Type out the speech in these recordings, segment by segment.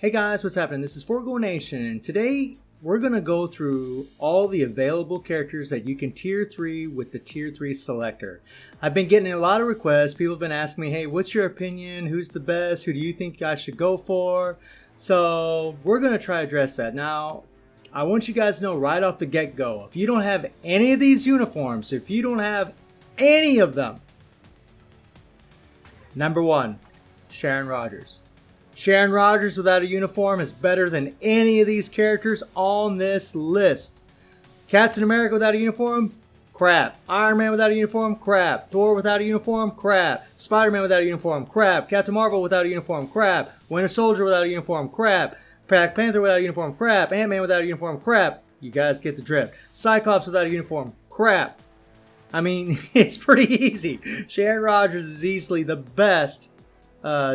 Hey guys, what's happening? This is Forgo Nation, and today we're going to go through all the available characters that you can tier 3 with the tier 3 selector. I've been getting a lot of requests. People have been asking me, hey, what's your opinion? Who's the best? Who do you think I should go for? So we're going to try to address that. Now, I want you guys to know right off the get-go, if you don't have any of these uniforms, if you don't have any of them, number 1, Sharon Rogers. Sharon Rogers without a uniform is better than any of these characters on this list. Captain America without a uniform? Crap. Iron Man without a uniform? Crap. Thor without a uniform? Crap. Spider-Man without a uniform? Crap. Captain Marvel without a uniform? Crap. Winter Soldier without a uniform? Crap. Black Panther without a uniform? Crap. AntMan without a uniform? Crap. You guys get the drift. Cyclops without a uniform? Crap. I mean, it's pretty easy. Sharon Rogers is easily the best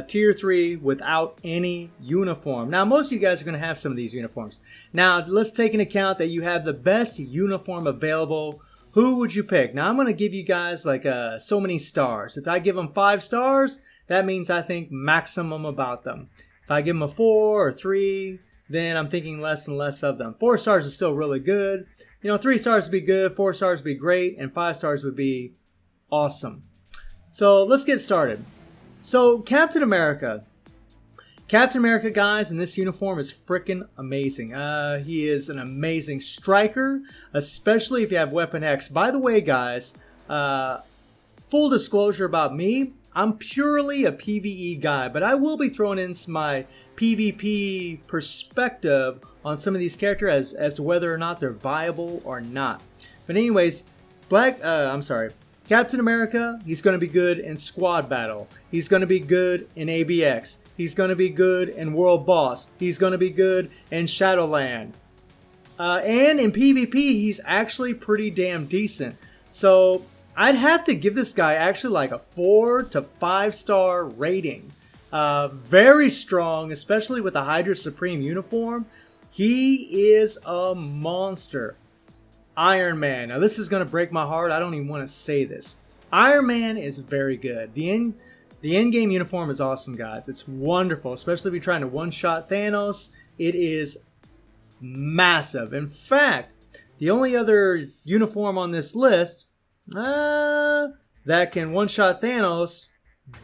tier 3 without any uniform. Now, most of you guys are going to have some of these uniforms. Now, let's take into account that you have the best uniform available. Who would you pick? Now, I'm going to give you guys like so many stars. If I give them 5 stars, that means I think maximum about them. If I give them a 4 or 3, then I'm thinking less and less of them. 4 stars is still really good. 3 stars would be good, 4 stars would be great, and 5 stars would be awesome. So let's get started. So, Captain America. Captain America, guys, in this uniform is freaking amazing. He is an amazing striker, especially if you have Weapon X. By the way, guys, full disclosure about me, I'm purely a PvE guy, but I will be throwing in my PvP perspective on some of these characters as to whether or not they're viable or not. But anyways, Captain America, he's going to be good in squad battle. He's going to be good in ABX. He's going to be good in World Boss. He's going to be good in Shadowland. And in PvP, he's actually pretty damn decent. So I'd have to give this guy actually like a 4 to 5 star rating. Very strong, especially with the Hydra Supreme uniform. He is a monster. Iron Man. Now this is going to break my heart. I don't even want to say this. Iron Man is very good. The in-game uniform is awesome, guys. It's wonderful, especially if you're trying to one-shot Thanos. It is massive. In fact, the only other uniform on this list that can one-shot Thanos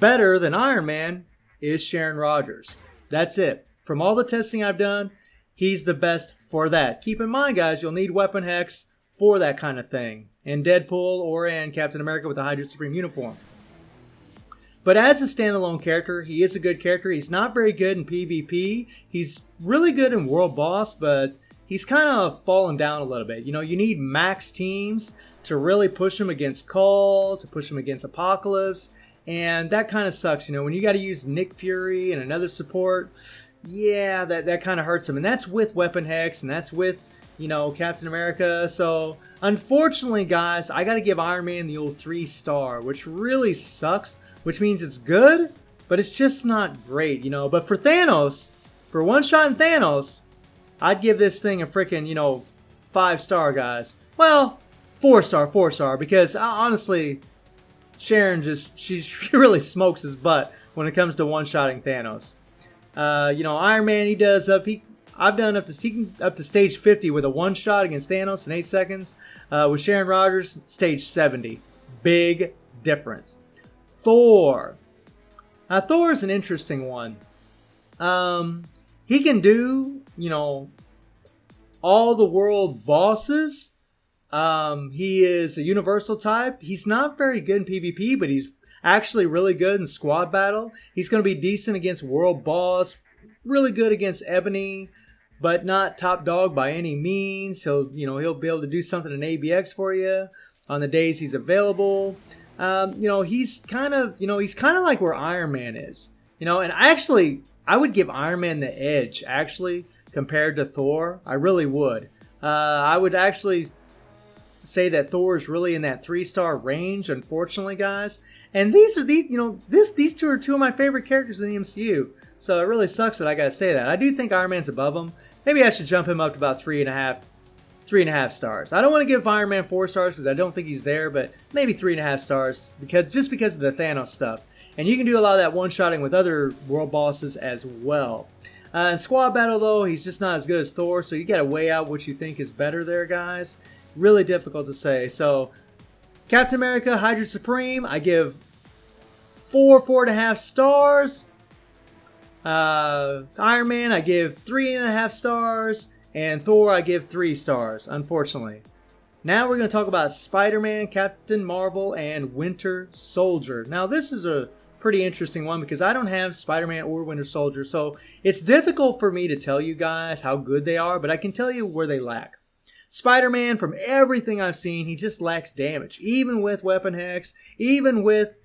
better than Iron Man is Sharon Rogers. That's it. From all the testing I've done, he's the best for that. Keep in mind, guys, you'll need Weapon Hex for that kind of thing, in Deadpool or in Captain America with the Hydra Supreme uniform. But as a standalone character, he is a good character. He's not very good in PvP. He's really good in World Boss, but he's kind of fallen down a little bit. You need max teams to really push him against Cull, to push him against Apocalypse, and that kind of sucks. When you got to use Nick Fury and another support, yeah, that kind of hurts him. And that's with Weapon Hex, and that's with Captain America. So unfortunately, guys, I got to give Iron Man the old 3 star, which really sucks, which means it's good, but it's just not great, But for Thanos, for one-shot Thanos, I'd give this thing a freaking, 5 star, guys. Well, 4 star, because honestly, Sharon she really smokes his butt when it comes to one-shotting Thanos. Iron Man, he does I've done up to stage 50 with a one-shot against Thanos in 8 seconds. With Sharon Rogers, stage 70. Big difference. Thor. Now, Thor is an interesting one. He can do, all the world bosses. He is a universal type. He's not very good in PvP, but he's actually really good in squad battle. He's going to be decent against world boss. Really good against Ebony, but not top dog by any means. He'll be able to do something in ABX for you on the days he's available. He's kind of like where Iron Man is. And actually, I would give Iron Man the edge, actually, compared to Thor. I really would. I would actually say that Thor is really in that 3-star range, unfortunately, guys. And these two are 2 of my favorite characters in the MCU. So it really sucks that I gotta say that. I do think Iron Man's above him. Maybe I should jump him up to about 3.5 stars. I don't want to give Iron Man 4 stars because I don't think he's there, but maybe 3.5 stars because of the Thanos stuff. And you can do a lot of that one-shotting with other world bosses as well. In squad battle, though, he's just not as good as Thor, so you got to weigh out what you think is better there, guys. Really difficult to say. So, Captain America, Hydra Supreme, I give 4.5 stars. Iron Man, I give 3.5 stars. And Thor, I give 3 stars, unfortunately. Now we're going to talk about Spider-Man, Captain Marvel, and Winter Soldier. Now, this is a pretty interesting one because I don't have Spider-Man or Winter Soldier, so it's difficult for me to tell you guys how good they are, but I can tell you where they lack. Spider-Man, from everything I've seen, he just lacks damage. Even with Weapon Hex, even with,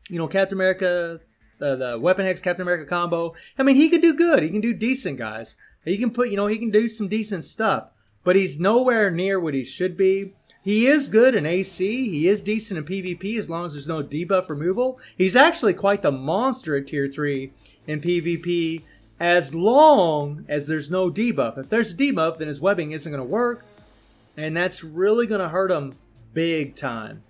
Captain America, the Weapon Hex Captain America combo. I mean, he can do good. He can do decent, guys. He can he can do some decent stuff, but he's nowhere near what he should be. He is good in AC. He is decent in PvP as long as there's no debuff removal. He's actually quite the monster at Tier 3 in PvP as long as there's no debuff. If there's a debuff, then his webbing isn't going to work, and that's really going to hurt him big time.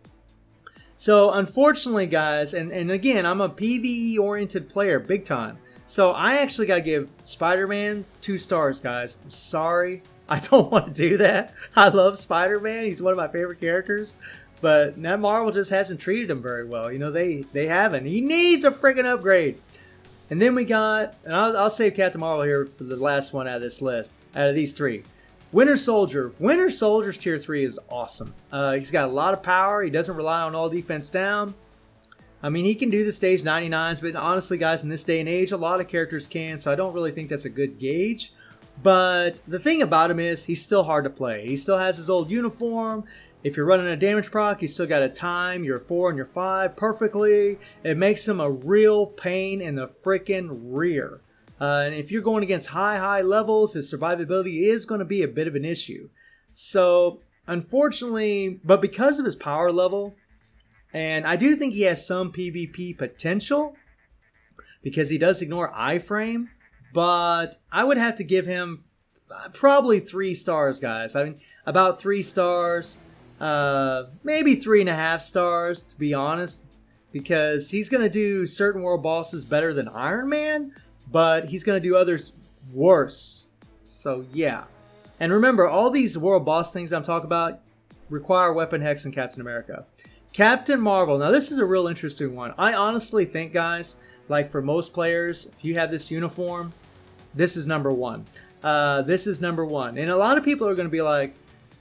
So, unfortunately, guys, and again, I'm a PvE-oriented player big time. So, I actually got to give Spider-Man 2 stars, guys. I'm sorry. I don't want to do that. I love Spider-Man. He's one of my favorite characters. But that Marvel just hasn't treated him very well. They haven't. He needs a freaking upgrade. And then we got, and I'll save Captain Marvel here for the last one out of this list, out of these 3. Winter Soldier. Winter Soldier's Tier 3 is awesome. He's got a lot of power. He doesn't rely on all defense down. I mean, he can do the stage 99s, but honestly, guys, in this day and age, a lot of characters can, so I don't really think that's a good gauge. But the thing about him is he's still hard to play. He still has his old uniform. If you're running a damage proc, you still got to time your 4 and your 5 perfectly. It makes him a real pain in the freaking rear. And if you're going against high levels, his survivability is going to be a bit of an issue. So, unfortunately, but because of his power level, and I do think he has some PvP potential, because he does ignore iframe, but I would have to give him probably 3 stars, guys. I mean, about 3 stars, maybe 3.5 stars, to be honest, because he's going to do certain world bosses better than Iron Man, but he's going to do others worse. So, yeah. And remember, all these world boss things I'm talking about require Weapon Hex and Captain America. Captain Marvel. Now, this is a real interesting one. I honestly think, guys, like for most players, if you have this uniform, this is number 1. This is number 1. And a lot of people are going to be like,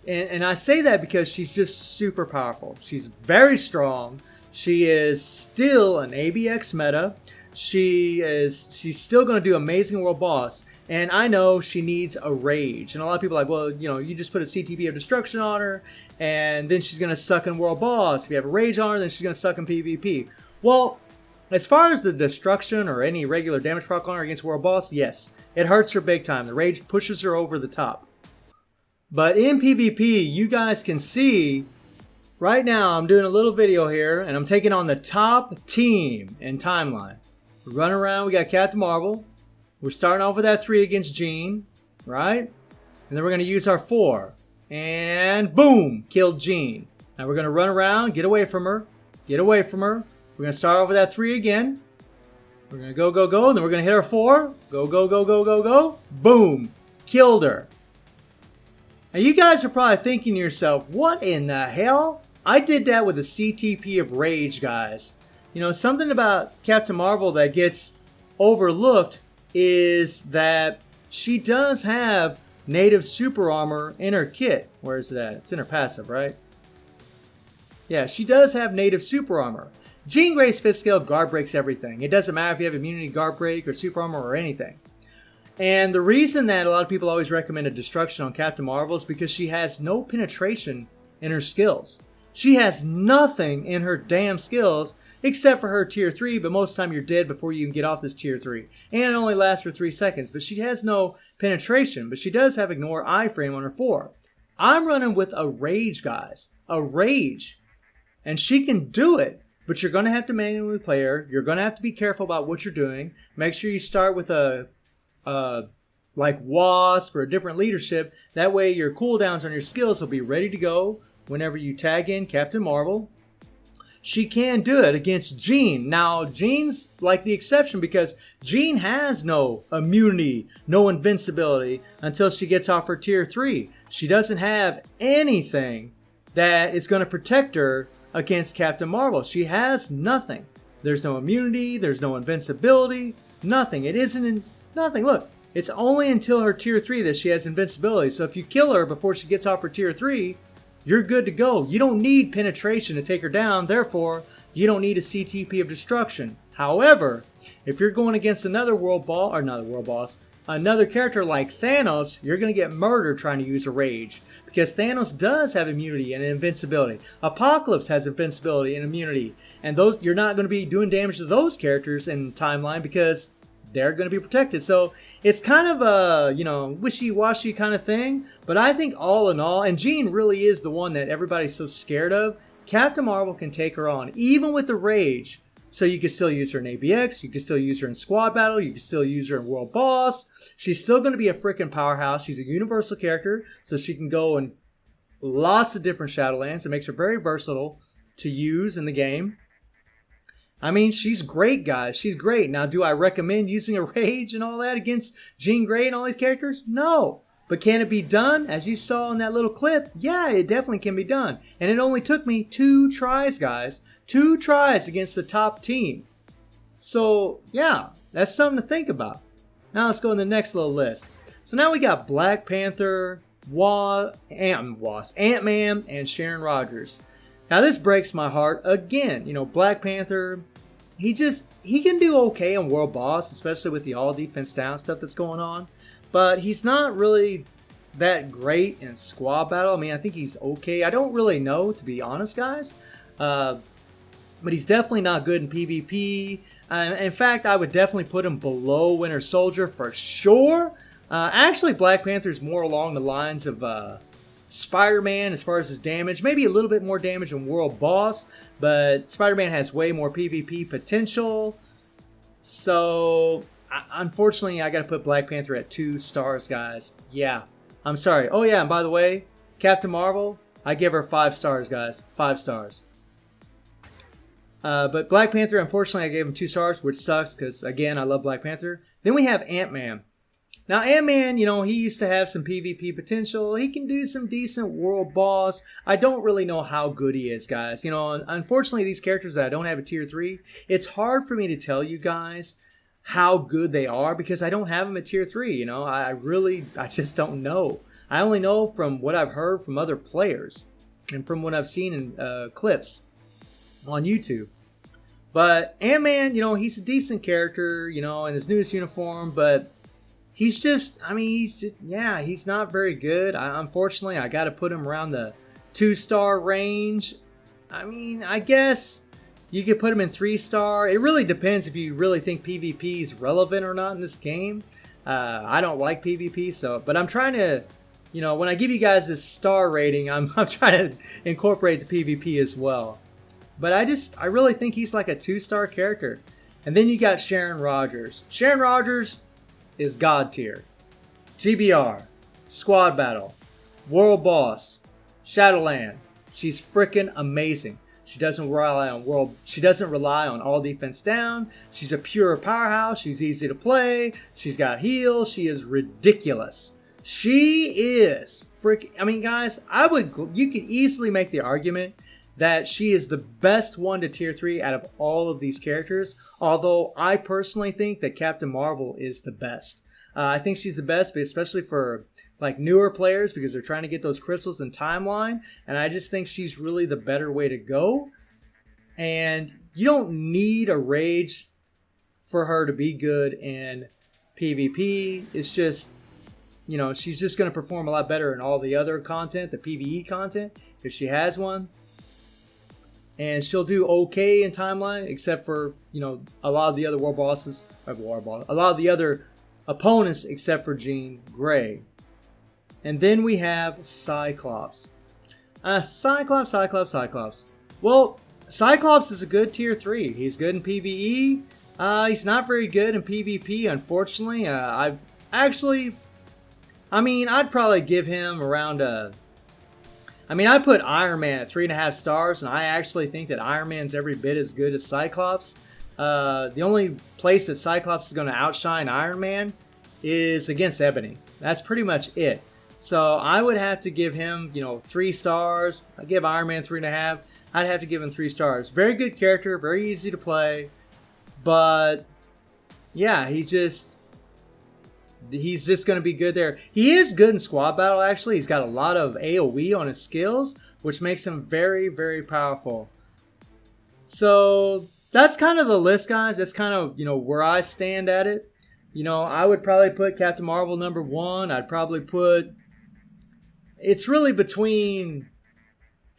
and I say that because she's just super powerful. She's very strong. She is still an ABX meta. She's still going to do amazing world boss. And I know she needs a rage. And a lot of people are like, well, you just put a CTB of destruction on her, and then she's going to suck in world boss. If you have a rage on her, then she's going to suck in PvP. Well, as far as the destruction or any regular damage proc on her against world boss, yes, it hurts her big time. The rage pushes her over the top. But in PvP, you guys can see, right now I'm doing a little video here, and I'm taking on the top team in timeline. We run around, we got Captain Marvel. We're starting off with that 3 against Jean, right? And then we're going to use our 4. And boom, killed Jean. Now we're going to run around, get away from her. Get away from her. We're going to start off with that 3 again. We're going to go, and then we're going to hit our 4. Go. Boom, killed her. Now you guys are probably thinking to yourself, what in the hell? I did that with a CTP of Rage, guys. Something about Captain Marvel that gets overlooked is that she does have native super armor in her kit. Where is it at? It's in her passive, right? Yeah, she does have native super armor. Jean Grey's fifth skill guard breaks everything. It doesn't matter if you have immunity, guard break, or super armor, or anything. And the reason that a lot of people always recommend a destruction on Captain Marvel is because she has no penetration in her skills. She has nothing in her damn skills except for her tier 3, but most of the time you're dead before you can get off this tier 3. And it only lasts for 3 seconds, but she has no penetration, but she does have ignore iframe on her 4. I'm running with a rage, guys. A rage. And she can do it, but you're going to have to manually play her. You're going to have to be careful about what you're doing. Make sure you start with a like Wasp or a different leadership. That way your cooldowns on your skills will be ready to go whenever you tag in Captain Marvel. she can do it against Jean. Now, Jean's like the exception because Jean has no immunity, no invincibility until she gets off her tier 3. She doesn't have anything that is going to protect her against Captain Marvel. She has nothing. There's no immunity, there's no invincibility, nothing. It isn't nothing. Look, it's only until her tier 3 that she has invincibility. So if you kill her before she gets off her tier 3, you're good to go. You don't need penetration to take her down. Therefore, you don't need a CTP of destruction. However, if you're going against another another character like Thanos, you're going to get murdered trying to use a rage. Because Thanos does have immunity and invincibility. Apocalypse has invincibility and immunity. And those you're not going to be doing damage to those characters in timeline because they're going to be protected. So it's kind of a, wishy-washy kind of thing. But I think all in all, and Jean really is the one that everybody's so scared of, Captain Marvel can take her on, even with the rage. So you can still use her in ABX, you can still use her in Squad Battle, you can still use her in World Boss. She's still going to be a freaking powerhouse. She's a universal character, so she can go in lots of different Shadowlands. It makes her very versatile to use in the game. I mean, she's great, guys. She's great. Now, do I recommend using a rage and all that against Jean Grey and all these characters? No. But can it be done? As you saw in that little clip, yeah, it definitely can be done. And it only took me 2 tries, guys. 2 tries against the top team. So, yeah, that's something to think about. Now let's go to the next little list. So now we got Black Panther, AntMan, and Sharon Rogers. Now this breaks my heart again. Black Panther, he can do okay in World Boss, especially with the all defense down stuff that's going on. But he's not really that great in Squad Battle. I mean, I think he's okay. I don't really know, to be honest, guys. But he's definitely not good in PvP. In fact, I would definitely put him below Winter Soldier for sure. Actually, Black Panther's more along the lines of SpiderMan as far as his damage. Maybe a little bit more damage in World Boss. But SpiderMan has way more PvP potential. So, unfortunately, I got to put Black Panther at 2 stars, guys. Yeah, I'm sorry. Oh, yeah, and by the way, Captain Marvel, I give her 5 stars, guys. 5 stars. But Black Panther, unfortunately, I gave him 2 stars, which sucks because, again, I love Black Panther. Then we have AntMan. Now, AntMan, he used to have some PvP potential. He can do some decent World Boss. I don't really know how good he is, guys. Unfortunately, these characters that I don't have a tier 3, it's hard for me to tell you guys how good they are because I don't have them at tier 3. I just don't know. I only know from what I've heard from other players and from what I've seen in clips on YouTube. But AntMan, he's a decent character, in his newest uniform, but he's not very good. Unfortunately, I got to put him around the 2-star range. I mean, I guess you could put him in 3-star. It really depends if you really think PvP is relevant or not in this game. I don't like PvP, but I'm trying to, when I give you guys this star rating, I'm trying to incorporate the PvP as well. But I really think he's like a 2-star character. And then you got Sharon Rogers. Sharon Rogers is God tier. GBR, Squad Battle, World Boss, Shadowland. She's freaking amazing. She doesn't rely on all defense down. She's a pure powerhouse. She's easy to play. She's got heals. She is ridiculous. She is freaking. I mean, guys, you could easily make the argument that she is the best one to tier 3 out of all of these characters. Although I personally think that Captain Marvel is the best. I think she's the best, but especially for like newer players because they're trying to get those crystals in timeline. And I just think she's really the better way to go. And you don't need a rage for her to be good in PvP. It's just, she's just going to perform a lot better in all the other content, the PvE content, if she has one. And she'll do okay in timeline, except for, a lot of the other a lot of the other opponents, except for Jean Grey. And then we have Cyclops. Cyclops. Well, Cyclops is a good tier 3. He's good in PvE. He's not very good in PvP, unfortunately. I'd probably give him around I mean, I put Iron Man at 3.5 stars, and I actually think that Iron Man's every bit as good as Cyclops. The only place that Cyclops is going to outshine Iron Man is against Ebony. That's pretty much it. So I would have to give him, 3 stars. I give Iron Man 3.5. I'd have to give him 3 stars. Very good character, very easy to play, but yeah, he's just going to be good there. He is good in squad battle, actually. He's got a lot of AoE on his skills, which makes him very, very powerful. So that's kind of the list, guys. That's kind of, where I stand at it. I would probably put Captain Marvel number 1. I'd probably put... It's really between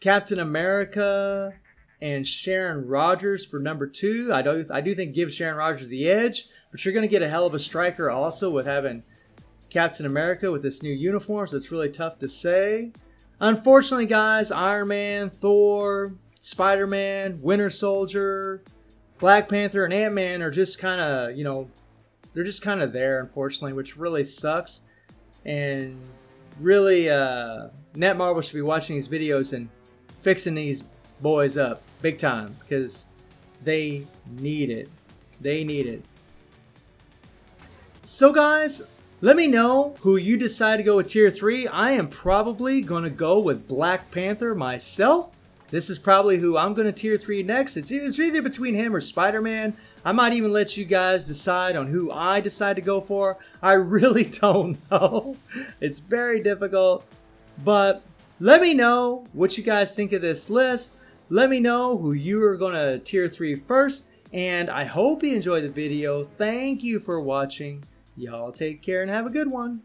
Captain America and Sharon Rogers for number 2. I do think give Sharon Rogers the edge, but you're going to get a hell of a striker also with having Captain America with this new uniform, so it's really tough to say. Unfortunately, guys, Iron Man, Thor, Spider-Man, Winter Soldier, Black Panther, and AntMan are just kind of, they're just kind of there, unfortunately, which really sucks. And really, Netmarble should be watching these videos and fixing these boys up big time, because they need it. They need it. So guys, let me know who you decide to go with tier 3. I am probably going to go with Black Panther myself. This is probably who I'm going to tier 3 next. It's either between him or Spider-Man. I might even let you guys decide on who I decide to go for. I really don't know. It's very difficult. But let me know what you guys think of this list. Let me know who you are going to tier 3 first. And I hope you enjoyed the video. Thank you for watching. Y'all take care and have a good one.